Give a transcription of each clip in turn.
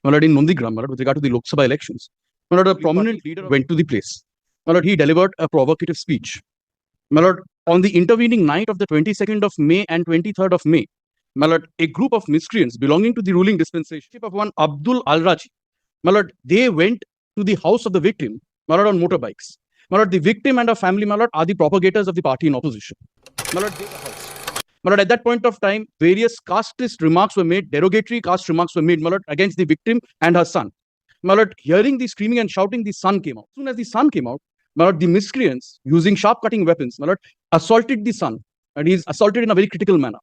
my lord, in Nandigram, my lord, with regard to the Lok Sabha elections, my lord, a prominent leader went to the place. My lord, he delivered a provocative speech. My lord, on the intervening night of the 22nd of May and 23rd of May, my lord, a group of miscreants belonging to the ruling dispensation of one Abdul Al-Raji, my lord, they went to the house of the victim, my lord, on motorbikes. My lord, the victim and her family, my lord, are the propagators of the party in opposition. My lord, they the house. My lord, at that point of time, various casteist remarks were made, derogatory caste remarks were made, my lord, against the victim and her son. My lord, hearing the screaming and shouting, the son came out. As soon as the son came out, my lord, the miscreants, using sharp-cutting weapons, my lord, assaulted the son, and he is assaulted in a very critical manner.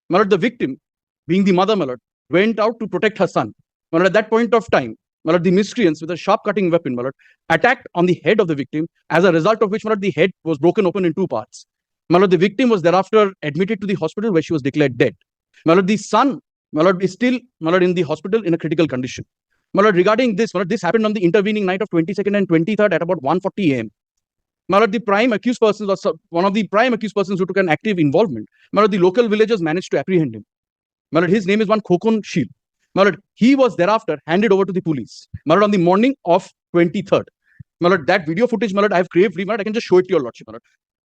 My lord, the victim, being the mother, my lord, went out to protect her son. My lord, at that point of time, my lord, the miscreants with a sharp-cutting weapon, my lord, attacked on the head of the victim, as a result of which, my lord, the head was broken open in two parts. My lord, the victim was thereafter admitted to the hospital where she was declared dead. My lord, the son, my lord, is still, my lord, in the hospital in a critical condition. My lord, regarding this, my lord, this happened on the intervening night of 22nd and 23rd at about 1:40 a.m. My lord, the prime accused person was one of the prime accused persons who took an active involvement. My lord, the local villagers managed to apprehend him. My lord, his name is one Khokon Shil. My lord, he was thereafter handed over to the police. My lord, on the morning of 23rd. My lord, that video footage, my lord, I have craved. My lord, I can just show it to your lordship, my lord.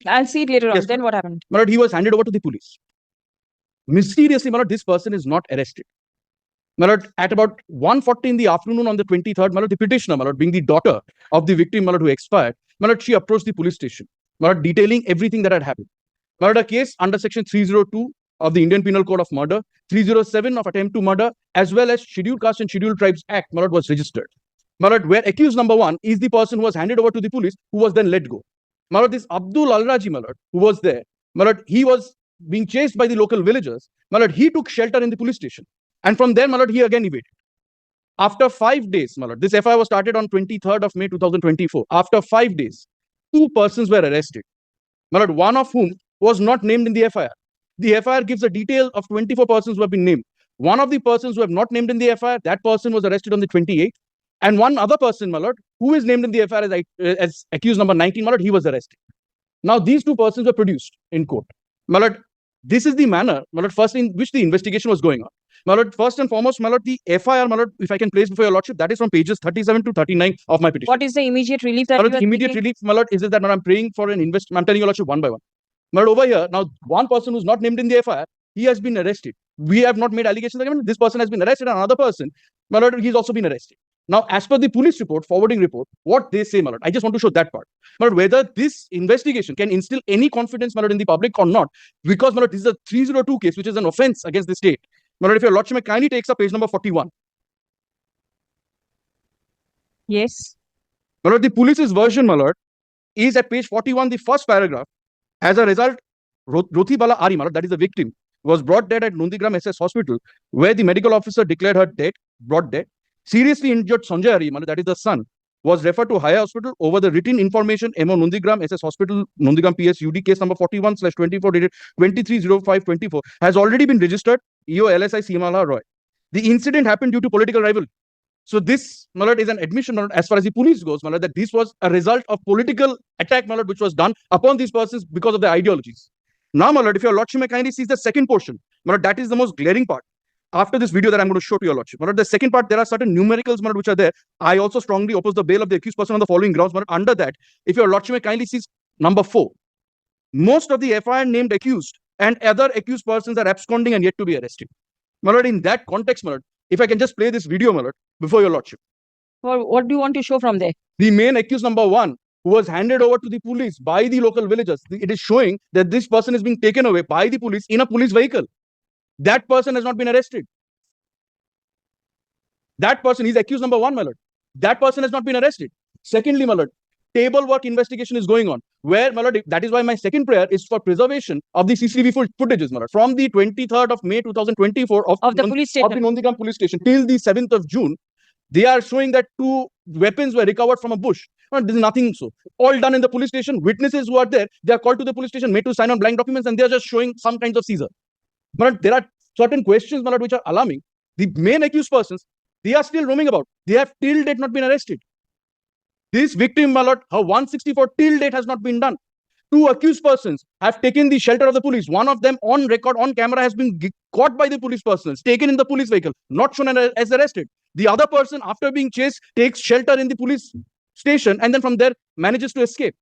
I'll see it later on. Yes, Then what happened? My lord, he was handed over to the police. Mysteriously, my lord, this person is not arrested. My lord, at about 1:40 in the afternoon on the 23rd, my lord, the petitioner, my lord, being the daughter of the victim, my lord, who expired, my lord, she approached the police station, my lord, detailing everything that had happened. My lord, a case under section 302 of the Indian Penal Code of Murder, 307 of attempt to murder, as well as Scheduled Caste and Scheduled Tribes Act, my lord, was registered. My lord, where accused number one is the person who was handed over to the police, who was then let go. My lord, this Abdul Al-Raji, my lord, who was there, my lord, he was being chased by the local villagers. My lord, he took shelter in the police station. And from there, my lord, he again evaded. After 5 days, my lord, this FIR was started on 23rd of May 2024. After 5 days, 2 persons were arrested. My lord, one of whom was not named in the FIR. The FIR gives a detail of 24 persons who have been named. One of the persons who have not named in the FIR, that person was arrested on the 28th. And one other person, my lord, who is named in the FIR as accused number 19, my lord, he was arrested. Now, these 2 persons were produced in court. My lord, this is the manner, my lord, first in which the investigation was going on. My lord, first and foremost, my lord, the FIR, my lord, if I can place before your lordship, that is from pages 37 to 39 of my petition. What is the immediate relief that My lord, you the are immediate seeking? relief, my lord, is that I'm praying for an investment. I'm telling your lordship one by one. My lord, over here, now, one person who's not named in the FIR, he has been arrested. We have not made allegations against him. This person has been arrested, and another person, my lord, he's also been arrested. Now, as per the police report, forwarding report, what they say, my lord, I just want to show that part. My lord, whether this investigation can instill any confidence, my lord, in the public or not, because, my lord, this is a 302 case, which is an offense against the state. My lord, if your lordship may kindly takes up page number 41. Yes. My lord, the police's version, my lord, is at page 41, the first paragraph. As a result, Rothibala Ari, my lord, that is the victim, was brought dead at Nandigram SS Hospital, where the medical officer declared her dead, brought dead. Seriously injured Sanjay Ari, my lord, that is the son, was referred to higher hospital over the written information MO Nandigram SS Hospital, Nandigram PS UD case number 41/24 dated 23/05/24 has already been registered, EO LSI Simala Roy. The incident happened due to political rivalry. So this, my lord, is an admission, my lord, as far as the police goes, my lord, that this was a result of political attack, my lord, which was done upon these persons because of their ideologies. Now, my lord, if your lordship may kindly see the second portion, my lord, that is the most glaring part. After this video that I'm going to show to your lordship, my lord, the second part, there are certain numericals, my lord, which are there. I also strongly oppose the bail of the accused person on the following grounds, my lord. Under that, if your lordship may kindly see number 4, most of the FIR named accused and other accused persons are absconding and yet to be arrested. My lord, in that context, my lord, if I can just play this video, my lord, before your lordship. Well, what do you want to show from there? The main accused number 1, who was handed over to the police by the local villagers, it is showing that this person is being taken away by the police in a police vehicle. That person has not been arrested. That person is accused number 1, my lord. That person has not been arrested. Secondly, my lord, table work investigation is going on, where, my lord, that is why my second prayer is for preservation of the CCTV footages, my lord, from the 23rd of May 2024 of the police station. Of the Nandigram police station till the 7th of June. They are showing that 2 weapons were recovered from a bush. No, this is nothing so. All done in the police station. Witnesses who are there, they are called to the police station, made to sign on blank documents, and they are just showing some kinds of seizure. But there are certain questions, my lord, which are alarming. The main accused persons, they are still roaming about. They have till date not been arrested. This victim, my lord, her 164 till date has not been done. two accused persons have taken the shelter of the police. One of them on record, on camera, has been caught by the police personnel, taken in the police vehicle, not shown as arrested. The other person, after being chased, takes shelter in the police station and then from there manages to escape.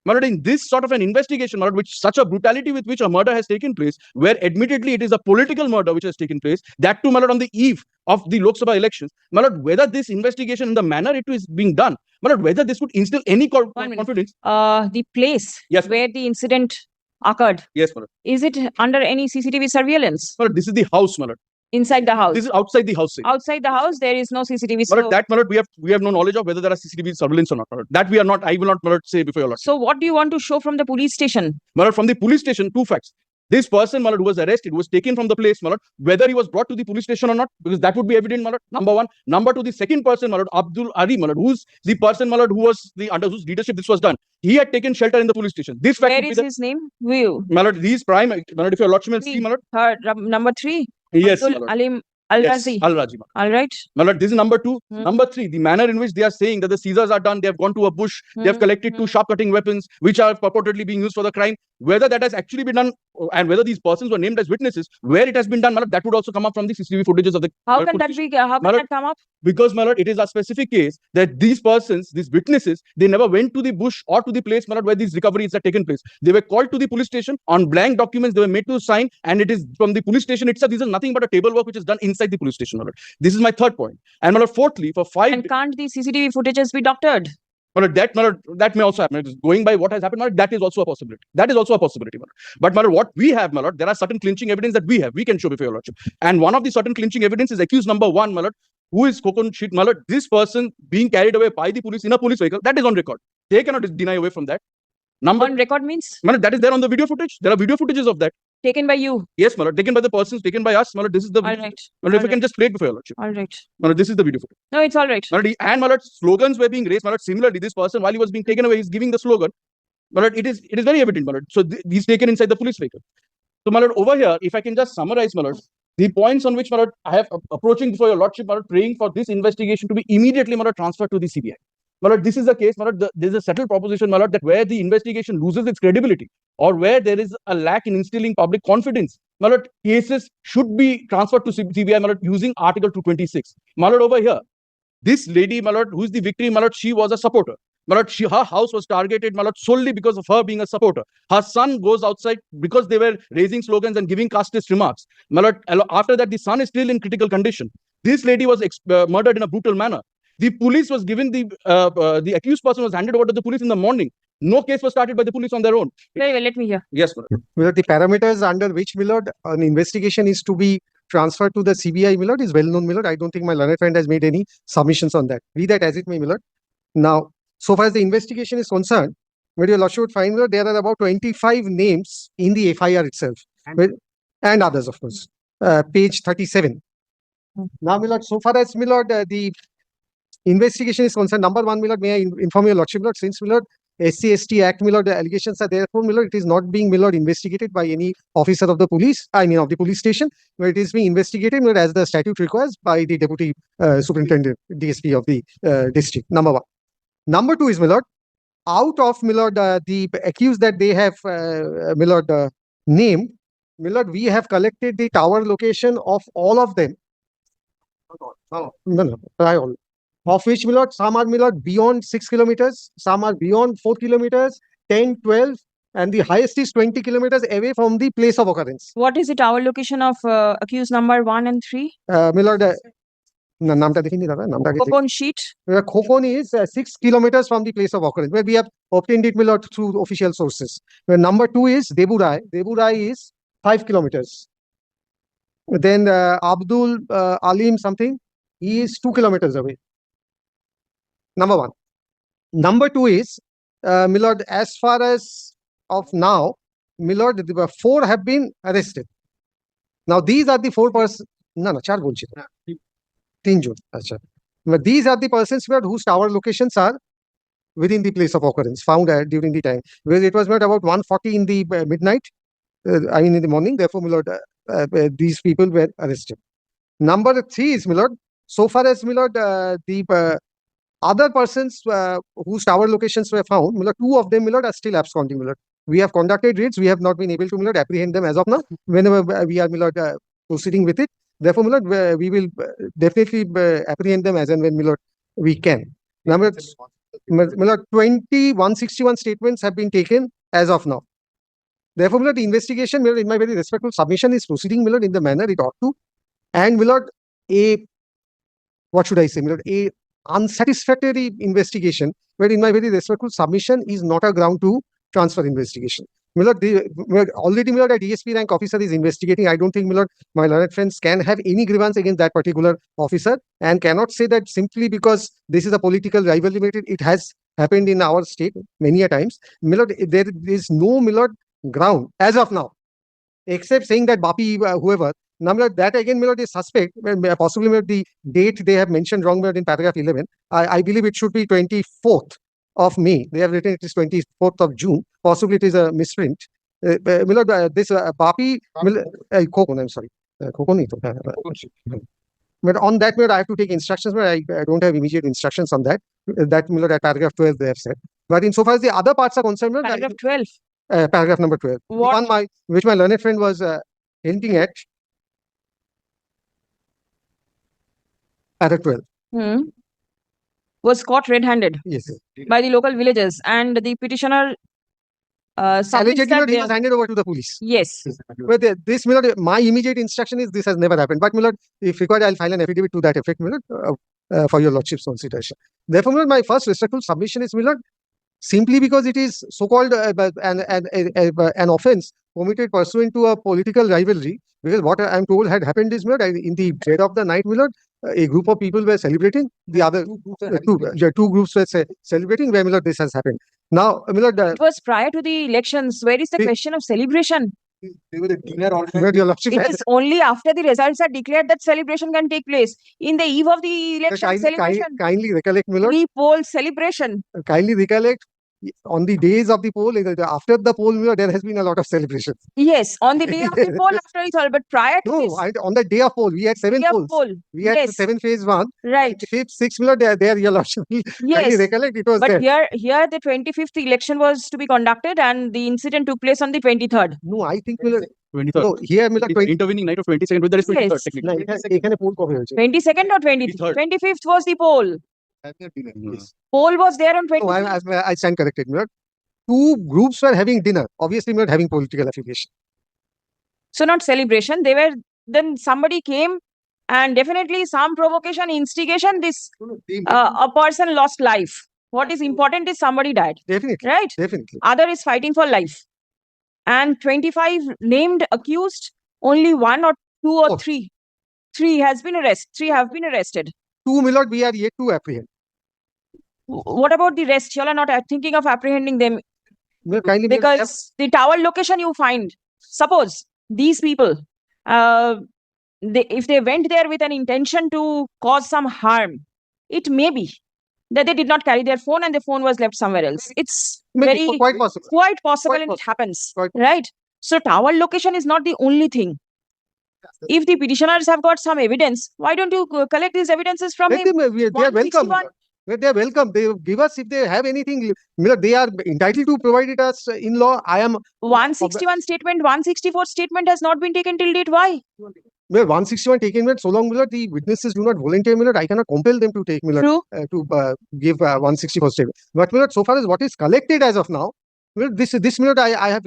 My lord, in this sort of an investigation, my lord, which such a brutality with which a murder has taken place, where admittedly it is a political murder which has taken place, that too, my lord, on the eve of the Lok Sabha elections, my lord, whether this investigation in the manner it is being done, my lord, whether this would instill any confidence. The place Yes, where the incident occurred, yes, my lord. is it under any CCTV surveillance My lord, this is the house, my lord. inside the house? This is outside the house. Outside the house, there is no CCTV. My lord, So, that, my lord, we have no knowledge of whether there are CCTV surveillance or not. My lord. That we are not. I will not, my lord, say before your lord. so what do you want to show from the police station? My lord, from the police station, two facts. This person, my lord, who was arrested, was taken from the place, my lord, whether he was brought to the police station or not, because that would be evident, my lord. Number one. Number two, the second person, my lord, Abdul Ali, my lord, who's the person, my lord, who was the under whose leadership this was done. He had taken shelter in the police station. This fact Where would is be the, his name? View. my lord, these prime, my lord, if your lordship will see, my lord. Third, number 3. Yes, my Abdul lord. Alim Yes, Al-Razi. Al-Raji, my lord. All right. My lord, this is number two. Hmm. Number three, the manner in which they are saying that the seizures are done, they have gone to a bush, they have collected two sharp cutting weapons, which are purportedly being used for the crime. Whether that has actually been done and whether these persons were named as witnesses, where it has been done, my lord, that would also come up from the CCTV footages of the. How can that be? How can that come up? Because, my lord, it is a specific case that these persons, these witnesses, they never went to the bush or to the place, my lord, where these recoveries had taken place. They were called to the police station on blank documents. They were made to sign, and it is from the police station itself. This is nothing but a table work which is done inside the police station, my lord. This is my third point. And, my lord, fourthly, for 5. And can't the CCTV footages be doctored? My lord, that may also happen. Going by what has happened, my lord, that is also a possibility. That is also a possibility, my lord. But, my lord, what we have, my lord, there are certain clinching evidence that we can show before your lordship. And one of the certain clinching evidence is accused number 1, my lord, who is Kokon Sheet, my lord. This person being carried away by the police in a police vehicle, that is on record. They cannot deny away from that. Number, On record means my lord, that is there on the video footage. There are video footages of that. taken by you. Yes, my lord, taken by the persons, taken by us, my lord. This is the All video. right. My lord, if we can just play it before your lordship. All right. My lord, this is the video footage. No, it's all right. My lord, and my lord, slogans were being raised. My lord, similarly, this person, while he was being taken away, he's giving the slogan. My lord, it is very evident, my lord. So he's taken inside the police vehicle. So, my lord, over here, if I can just summarize, my lord, the points on which, my lord, I have approaching before your lordship, my lord, praying for this investigation to be immediately, my lord, transferred to the CBI. My lord, this is the case, my lord, there is a settled proposition, my lord, that where the investigation loses its credibility or where there is a lack in instilling public confidence, my lord, cases should be transferred to CBI, my lord, using Article 226. My lord, over here, this lady, my lord, who is the victim, my lord, she was a supporter. My lord, her house was targeted, my lord, solely because of her being a supporter. Her son goes outside because they were raising slogans and giving casteist remarks. My lord, after that, the son is still in critical condition. This lady was murdered in a brutal manner. The police was given the accused person was handed over to the police in the morning. No case was started by the police on their own. Very well, let me hear. Yes, my lord. Well, the parameters under which, my lord, an investigation is to be transferred to the CBI, my lord, is well known, my lord. I don't think my learned friend has made any submissions on that. Be that as it may, my lord. Now, so far as the investigation is concerned, my dear lordship would find, my lord, there are about 25 names in the FIR itself, and others, of course. Page 37. Now, my lord, so far as, my lord, the investigation is concerned, number one, my lord, may I inform your lordship, my lord, since, my lord, SC/ST Act, my lord, the allegations are therefore, my lord, it is not being, my lord, investigated by any officer of the police, I mean of the police station, but it is being investigated, my lord, as the statute requires by the deputy superintendent, DSP of the district, number one. Number two is, my lord, out of, my lord, the accused that they have, my lord, named, my lord, we have collected the tower location of all of them. No, all. Of which, my lord, some are, my lord, beyond 6 kilometers, some are beyond 4 kilometers, 10, 12, and the highest is 20 kilometers away from the place of occurrence. What is it, our location of accused number 1 and 3? My lord, namta dekhini dada, namta Kokon sheet. Khokon is 6 kilometers from the place of occurrence, where we have obtained it, my lord, through official sources. Where number 2 is Deburai. Deburai is 5 kilometers. Then Abdul Alim something, he is 2 kilometers away. Number one. Number two is, my lord, as far as of now, my lord, 4 have been arrested. Now, these are the 4 persons. No, 4 bolchi. 3 June. But these are the persons, my lord, whose tower locations are within the place of occurrence, found during the time. Where it was not about 1:40 in the midnight, I mean in the morning. Therefore, my lord, these people were arrested. Number 3 is, my lord, so far as, my lord, the Other persons whose tower locations were found, my lord, 2 of them, my lord, are still absconding, my lord. We have conducted raids. We have not been able to, my lord, apprehend them as of now. Whenever we are, my lord, proceeding with it, therefore, my lord, we will definitely apprehend them as and when, my lord, we can. Number, my lord, 161 statements have been taken as of now. Therefore, my lord, the investigation, my lord, in my very respectful submission, is proceeding, my lord, in the manner it ought to. And, my lord, what should I say, my lord, a unsatisfactory investigation, where in my very respectful submission is not a ground to transfer investigation. My lord, already, my lord, a DSP rank officer is investigating. I don't think, my lord, my learned friends can have any grievance against that particular officer and cannot say that simply because this is a political rivalry. It has happened in our state many a times. My lord, there is no, my lord, ground as of now, except saying that Bapi, whoever. Now, my lord, that again, my lord, is suspect. Possibly, my lord, the date they have mentioned wrong, my lord, in paragraph 11. I believe it should be 24th of May. They have written it is 24th of June. Possibly it is a misprint. My lord, this Bapi, Kokon, I'm sorry. Kokon nahi to, but on that, my lord, I have to take instructions, but I don't have immediate instructions on that. That, my lord, at paragraph 12 they have said. But insofar as the other parts are concerned, my lord, Paragraph 12. paragraph number 12. The What? one which my learned friend was hinting at. Paragraph 12. Hmm. Was caught red-handed Yes. by the local villagers, and the petitioner submits Allegedly, that he was handed over to the police. yes. But this, my lord, my immediate instruction is this has never happened. But, my lord, if required, I'll file an affidavit to that effect, my lord, for your lordship's consideration. Therefore, my lord, my first respectful submission is, my lord, simply because it is so-called an offense committed pursuant to a political rivalry. Because what I'm told had happened is, my lord, in the dead of the night, my lord, a group of people were celebrating. The other two groups were celebrating where, my lord, this has happened. Now, my lord, It was prior to the elections. Where is the the- question of celebration? my lord, your lordship It has is only after the results are declared that celebration can take place. In the eve of the election celebration, kindly recollect, my lord, pre-poll celebration. kindly recollect on the days of the poll, after the poll, my lord, there has been a lot of celebration. Yes, on the day of the poll after it's all, but prior to No, this on the day of poll, we had 7 day of polls. poll. We had Yes, 7 phase 1. right. Fifth, 6th, my lord, there, your lordship. Kindly Yes, recollect, it was but there. here the 25th election was to be conducted, and the incident took place on the 23rd. No, I think, my lord, 23rd. no, here, my lord, 20, Intervening night of 22nd, that is 23rd Yes. technically. না, এখানে poll কবে হয়েছে? 22nd or 23rd. 25th was the poll. Yes. Poll was there on No, 25th. I stand corrected, my lord. 2 groups were having dinner. Obviously, my lord, having political affiliation. So not celebration. They were then somebody came, and definitely some provocation, instigation. This a person lost life. What is important is somebody died, Definitely, right? definitely. Other is fighting for life. And 25 named accused, only 1 or 2 or Oh. 3. 3 has been arrested. 3 have been arrested. 2, my lord, we are yet to apprehend. What about the rest? You all are not thinking of apprehending them My lord, kindly, my lord, because the tower location you find. Suppose these people, if they went there with an intention to cause some harm, it may be that they did not carry their phone and the phone was left somewhere else. It's maybe, very quite possible. quite possible Quite and it happens, Quite right? So tower location is not the only thing. If the petitioners have got some evidence, why don't you collect these evidences from Let him? them, they are welcome. 161. They are welcome. They give us if they have anything. My lord, they are entitled to provide it us in law. I am 161 statement, 164 statement has not been taken till date. Why? well, 161 taken, my lord, so long, my lord, the witnesses do not volunteer, my lord, I cannot compel them to take, my lord, True. to give 164 statement. But, my lord, so far as what is collected as of now, my lord, this, my lord, I have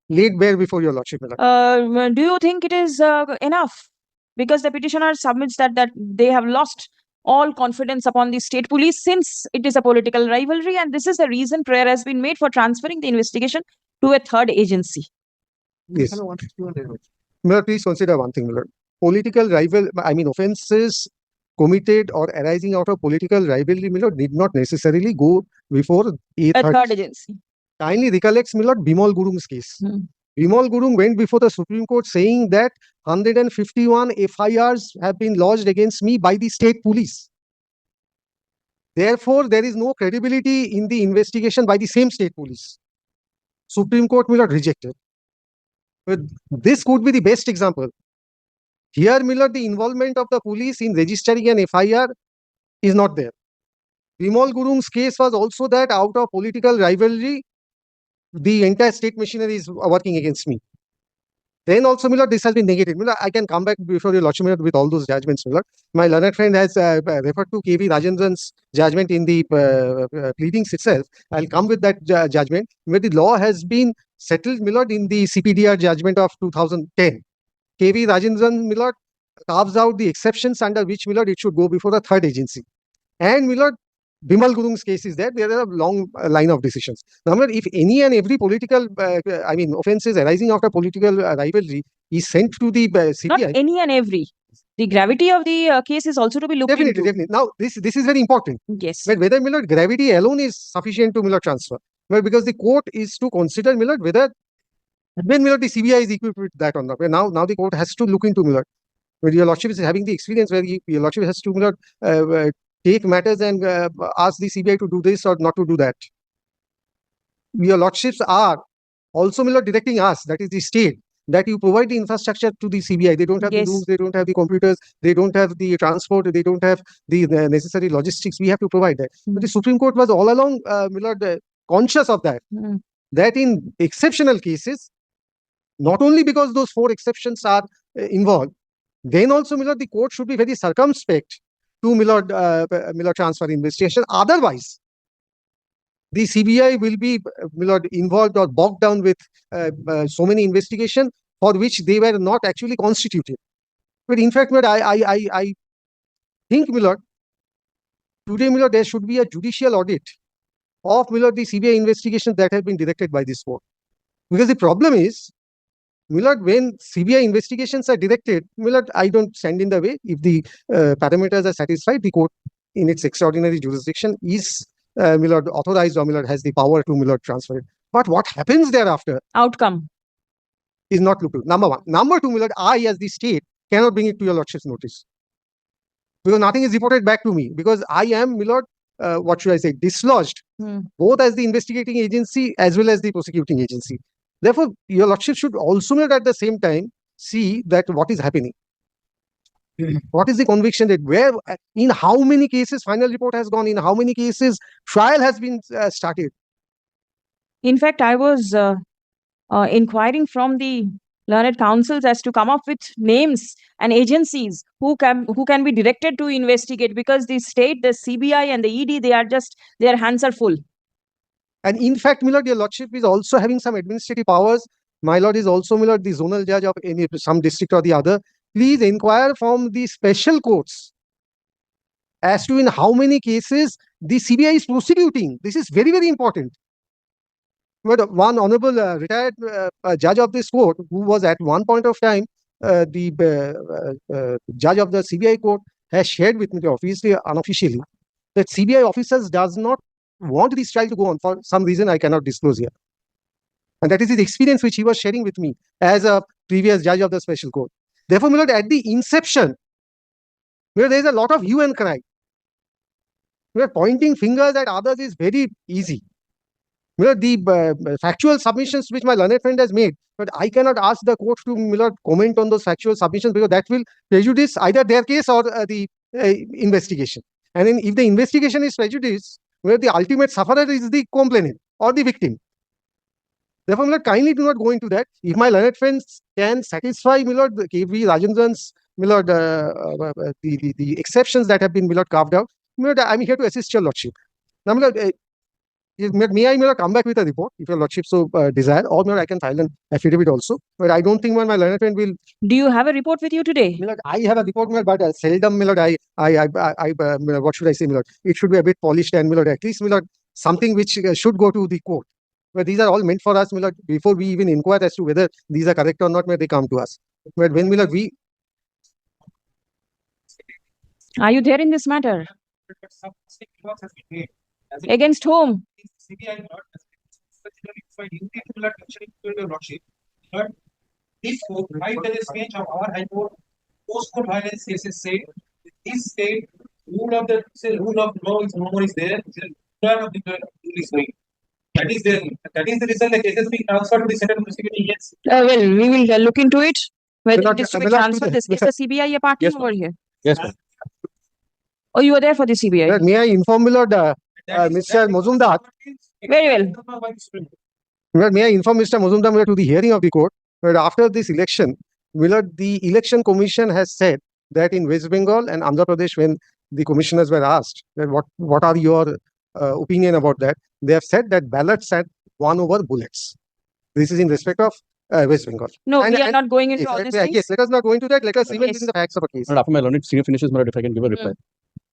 laid bare before your lordship, my lord. Do you think it is enough? Because the petitioner submits that they have lost all confidence upon the state police since it is a political rivalry, and this is the reason prayer has been made for transferring the investigation to a third agency. Yes. My lord, please consider one thing, my lord. Political offenses committed or arising out of political rivalry, my lord, did not necessarily go before a A third. third agency. Kindly recollects, my lord, Bimal Gurung's case. Hmm. Bimal Gurung went before the Supreme Court saying that 151 FIRs have been lodged against me by the state police. Therefore, there is no credibility in the investigation by the same state police. Supreme Court will not reject it. But this could be the best example. Here, Miller, the involvement of the police in registering an FIR is not there. Bimal Gurung's case was also that out of political rivalry, the entire state machinery is working against me. Then also, my lord, this has been negated. My lord, I can come back before your lordship, my lord, with all those judgments. My lord, my learned friend has referred to KV Rajendran's judgment in the pleadings itself. I'll come with that judgment, where the law has been settled, my lord, in the CPDR judgment of 2010. KV Rajendran, my lord, carves out the exceptions under which, my lord, it should go before a third agency. And, my lord, Bimal Gurung's case is there. There are a long line of decisions. Now, my lord, if any and every political, offences arising out of political rivalry is sent to the Not CBI. any and every. The gravity of the case is also to be looked Definitely, into. definitely. Now, this is very important. Yes. But whether, my lord, gravity alone is sufficient to, my lord, transfer. Well, because the court is to consider, my lord, whether when, my lord, the CBI is equipped with that or not. Well, now the court has to look into, my lord. When your lordship is having the experience where your lordship has to, my lord, take matters and ask the CBI to do this or not to do that. Your lordships are also, my lord, directing us, that is the state, that you provide the infrastructure to the CBI. They don't have Yes. the rooms, they don't have the computers, they don't have the transport, they don't have the necessary logistics. We have to provide that. But the Supreme Court was all along, my lord, conscious of that. That in exceptional cases, not only because those 4 exceptions are involved, then also, my lord, the court should be very circumspect to, my lord, transfer investigation. Otherwise, the CBI will be, my lord, involved or bogged down with so many investigations for which they were not actually constituted. But in fact, my lord, I think, my lord, today, my lord, there should be a judicial audit of, my lord, the CBI investigations that have been directed by this court. Because the problem is, my lord, when CBI investigations are directed, my lord, I don't stand in the way. If the parameters are satisfied, the court in its extraordinary jurisdiction is, my lord, authorized or, my lord, has the power to, my lord, transfer it. But what happens thereafter Outcome. is not looked at. Number one. Number two, my lord, I as the state cannot bring it to your lordship's notice. Because nothing is reported back to me. Because I am, my lord, what should I say, dislodged, both as the investigating agency as well as the prosecuting agency. Therefore, your lordship should also, my lord, at the same time see that what is happening. What is the conviction rate? Where, in how many cases final report has gone? In how many cases trial has been started? In fact, I was inquiring from the learned councils as to come up with names and agencies who can be directed to investigate, because the state, the CBI and the ED, their hands are full. And in fact, my lord, your lordship is also having some administrative powers. My lord is also, my lord, the zonal judge of some district or the other. Please inquire from the special courts as to in how many cases the CBI is prosecuting. This is very, very important. But one honorable retired judge of this court, who was at one point of time the judge of the CBI court, has shared with me, obviously unofficially, that CBI officers does not want this trial to go on for some reason I cannot disclose here. And that is his experience which he was sharing with me as a previous judge of the special court. Therefore, my lord, at the inception, where there is a lot of hue and cry, where pointing fingers at others is very easy. My lord, the factual submissions which my learned friend has made, but I cannot ask the court to, my lord, comment on those factual submissions, because that will prejudice either their case or the investigation. And then if the investigation is prejudiced, where the ultimate sufferer is the complainant or the victim. Therefore, my lord, kindly do not go into that. If my learned friends can satisfy, my lord, KV Rajendran's, my lord, the exceptions that have been, my lord, carved out, my lord, I'm here to assist your lordship. Now, my lord, may I, my lord, come back with a report if your lordship so desire, or my lord, I can file an affidavit also. But I don't think my learned friend will. Do you have a report with you today? My lord, I have a report, my lord, but seldom, my lord, what should I say, my lord? It should be a bit polished and, my lord, at least, my lord, something which should go to the court. But these are all meant for us, my lord, before we even inquire as to whether these are correct or not, may they come to us. But when, my lord, we. Are you there in this matter? Against whom? CBI but this court, right, there is range of our high court, post-court violence cases say this state rule of law is no more is there, rule of the rule is going. That is the reason the cases being transferred to the central prosecuting agency. Well, we will look into it. Whether Will not- it is to be will not do transferred. that. Is the CBI a party Yes, over here? Yes, ma'am. Oh, you were there for the CBI. Milord, may I inform Milord, That is- Mr. that is- Mazumdar, Very well. Milord, may I inform Mr. Mazumdar Milord, to the hearing of the court, that after this election, Milord, the Election Commission has said that in West Bengal and Andhra Pradesh, when the commissioners were asked that what are your opinion about that, they have said that ballots had won over bullets. This is in respect of West Bengal. No, And- we are and- not going into Yes, all let these me- things. yes, let us not go into that. Let us even Yes. in the facts of a case. And after my learned senior finishes, my lord, if I can give a reply.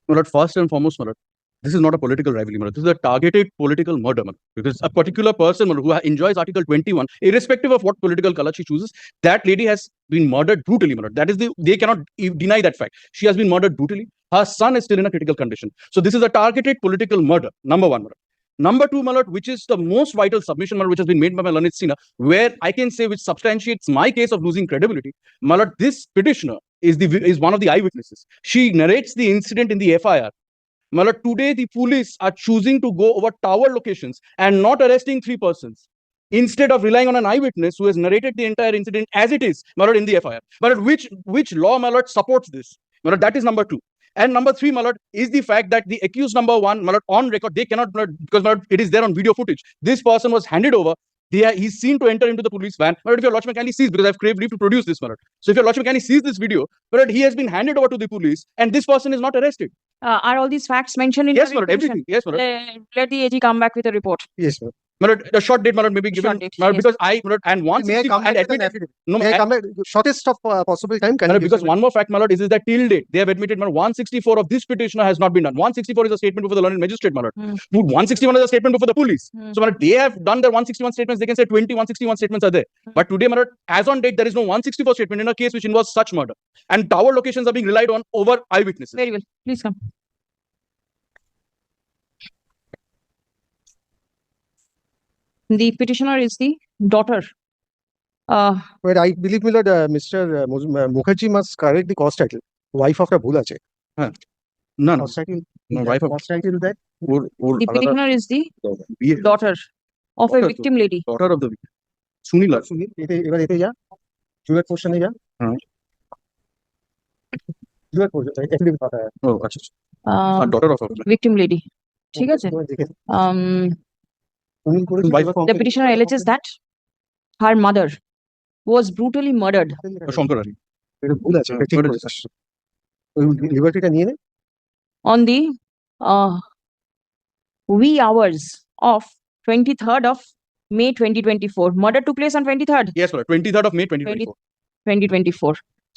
My lord, first and foremost, my lord, this is not a political rivalry, my lord. This is a targeted political murder, my lord. Because a particular person, my lord, who enjoys Article 21, irrespective of what political color she chooses, that lady has been murdered brutally, my lord. That is they cannot deny that fact. She has been murdered brutally. Her son is still in a critical condition. So this is a targeted political murder, number one, my lord. Number two, my lord, which is the most vital submission, my lord, which has been made by my learned senior, where I can say which substantiates my case of losing credibility. My lord, this petitioner is one of the eyewitnesses. She narrates the incident in the FIR. My lord, today the police are choosing to go over tower locations and not arresting 3 persons, instead of relying on an eyewitness who has narrated the entire incident as it is, my lord, in the FIR. My lord, which law, my lord, supports this? My lord, that is number two. And number three, my lord, is the fact that the accused number one, my lord, on record, they cannot, my lord, because my lord, it is there on video footage. This person was handed over. He's seen to enter into the police van. My lord, if your lordship kindly sees, because I've craved leave to produce this, my lord. So if your lordship kindly sees this video, my lord, he has been handed over to the police, and this person is not arrested. Are all these facts mentioned in Yes, the my lord, petition? everything. Yes, my lord. Let the AG come back with a report. Yes, ma'am. My lord, the short date, my lord, may be Short given, date, my lord, yes. because my lord, and May I 160 come back and with an admitted. affidavit? No, May I come back? Shortest of possible time. Can my you lord, give because some- one more fact, my lord, is that till date they have admitted, my lord, 164 of this petitioner has not been done. 164 is a statement before the learned magistrate, my lord. Hmm. 161 is a statement before the police. Hmm. So, my lord, they have done their 161 statements. They can say 161 statements are there. But today, my lord, as on date, there is no 164 statement in a case which involves such murder. And tower locations are being relied on over eyewitnesses. Very well. Please come. The petitioner is the daughter. But I believe, my lord, Mr. Mukherjee must correct the cause title. Wife of a bhula che. None. Cause title. No, wife of- Cause title that. The petitioner is the daughter of a Daughter, victim lady. daughter of the Sunila. Sunil এবার এতে যা জুয়েট পোর্শনে যা হুম। জুয়েট portion affidavit পাতা है Oh, আচ্ছা, আচ্ছা। Daughter of a Victim lady. ঠিক আছে? সুনীল করে Wife The petitioner alleges that her mother was brutally murdered Shankar Ali. এটা ভুল আছে এটা ঠিক What is করেছিস ওই লিবার্টিটা নিয়ে নে on the wee hours of 23rd of May 2024. Murder took place on 23rd. Yes, my lord. 23rd of May 2024. 2024.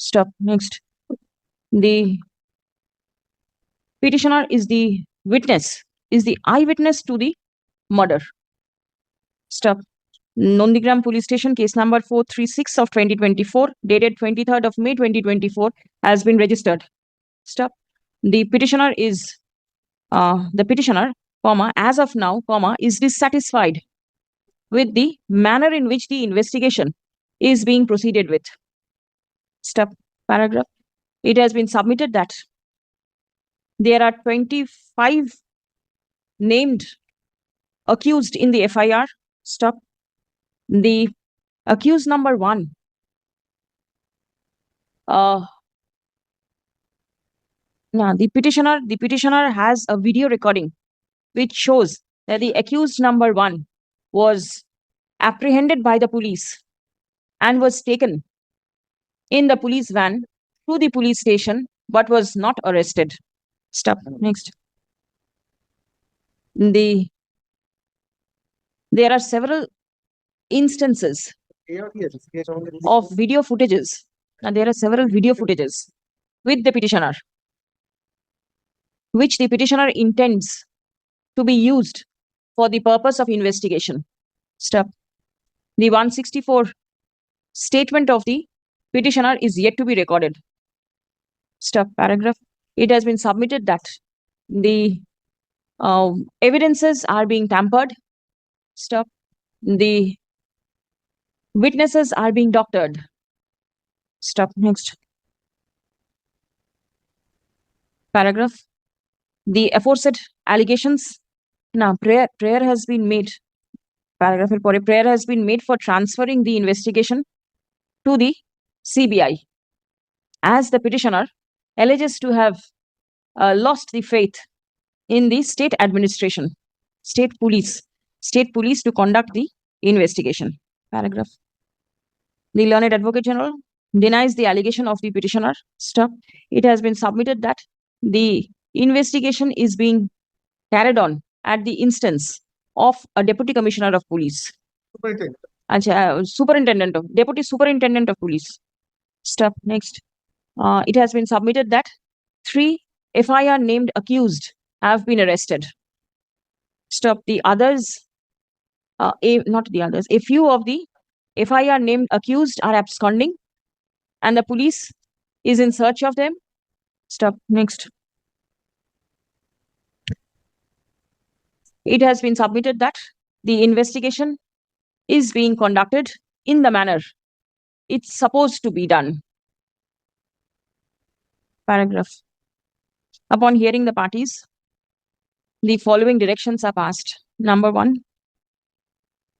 Stop. Next. The petitioner is the witness, is the eyewitness to the murder. Stop. Nandigram Police Station, case number 436 of 2024, dated 23rd of May 2024, has been registered. Stop. The petitioner is, the petitioner, comma, as of now, comma, is dissatisfied with the manner in which the investigation is being proceeded with. Stop. Paragraph. It has been submitted that there are 25 named accused in the FIR. Stop. The accused number one, the petitioner has a video recording which shows that the accused number one was apprehended by the police and was taken in the police van to the police station but was not arrested. Stop. Next. There are several instances of video footages. Now, there are several video footages with the petitioner, which the petitioner intends to be used for the purpose of investigation. Stop. The 164 statement of the petitioner is yet to be recorded. Stop. Paragraph. It has been submitted that the evidences are being tampered. Stop. The witnesses are being doctored. Stop. Next. Paragraph. The aforesaid allegations. Now, prayer has been made. Paragraph. Prayer has been made for transferring the investigation to the CBI, as the petitioner alleges to have lost the faith in the state administration, state police to conduct the investigation. Paragraph. The learned Advocate General denies the allegation of the petitioner. Stop. It has been submitted that the investigation is being carried on at the instance of a Deputy Commissioner of Police. Deputy Superintendent of Police. Stop. Next. It has been submitted that 3 FIR named accused have been arrested. Stop. The others, not the others, a few of the FIR named accused are absconding and the police is in search of them. Stop. Next. It has been submitted that the investigation is being conducted in the manner it's supposed to be done. Paragraph. Upon hearing the parties, the following directions are passed. Number 1,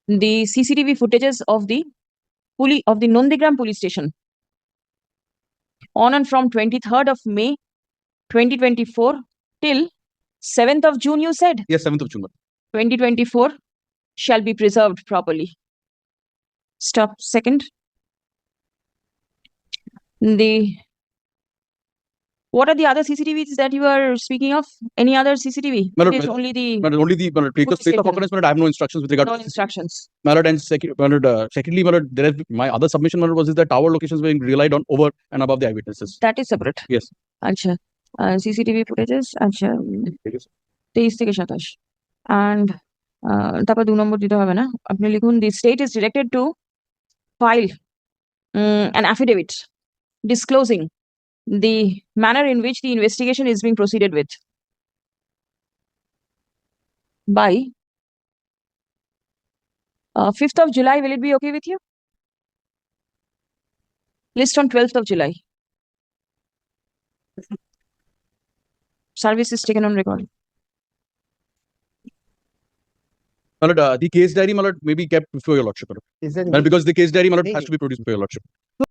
the CCTV footages of the Nandigram police station on and from 23rd of May 2024 till 7th of June, you said? Yes, 7th of June. 2024 shall be preserved properly. Stop. Second, what are the other CCTVs that you are speaking of? Any other CCTV? Madam, It is only the Only the because police place of station. occurrence, I have no instructions with regard no to instructions. And secondly, there has my other submission was is that tower locations being relied on over and above the eyewitnesses. That is separate. Yes. Acha. CCTV footages. Acha. 23 থেকে 27 and তারপর 2 নম্বর দিতে হবে না আপনি লিখুন the state is directed to file an affidavit disclosing the manner in which the investigation is being proceeded with by 5th of July. Will it be okay with you? List on 12th of July. Service is taken on record. The case diary may be kept before your lordship. Is there Because the case diary Nahi. has to be produced before your lordship.